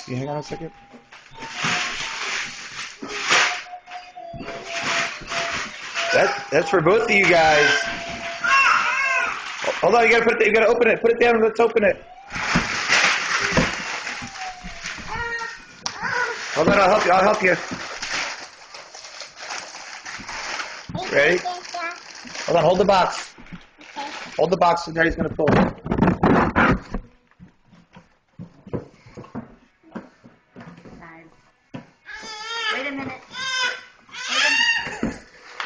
You hang on a second. That's for both of you guys. Hold on, you gotta open it. Put it down and let's open it. Hold on, I'll help you. Ready? Hold on, hold the box. Okay. Hold the box and Daddy's gonna pull it. Wait a minute.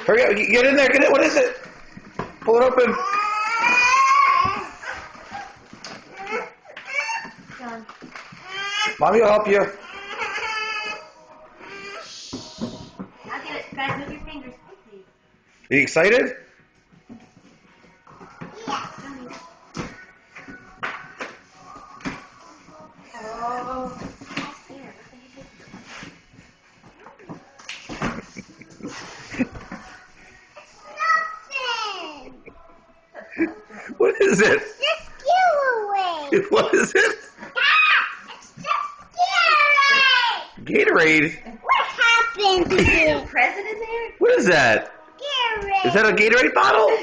Hurry up, get in there, get it. What is it? Pull it open. John. Mommy will help you. I'll get it. Guys, move your fingers, please. Are you excited? Oh. What is it? Just giveaway. What is it? It's just Gatorade. Gatorade. What happened to you? Present in there? What is that? Gatorade. Is that a Gatorade bottle? No,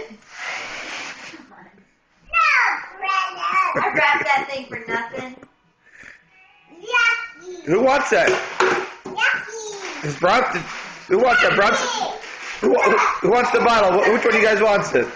brother. I wrapped that thing for nothing. Yucky. Who wants that? Yucky. Is Bronson? Who wants that? Bronson? Who wants the bottle? Which one of you guys wants it?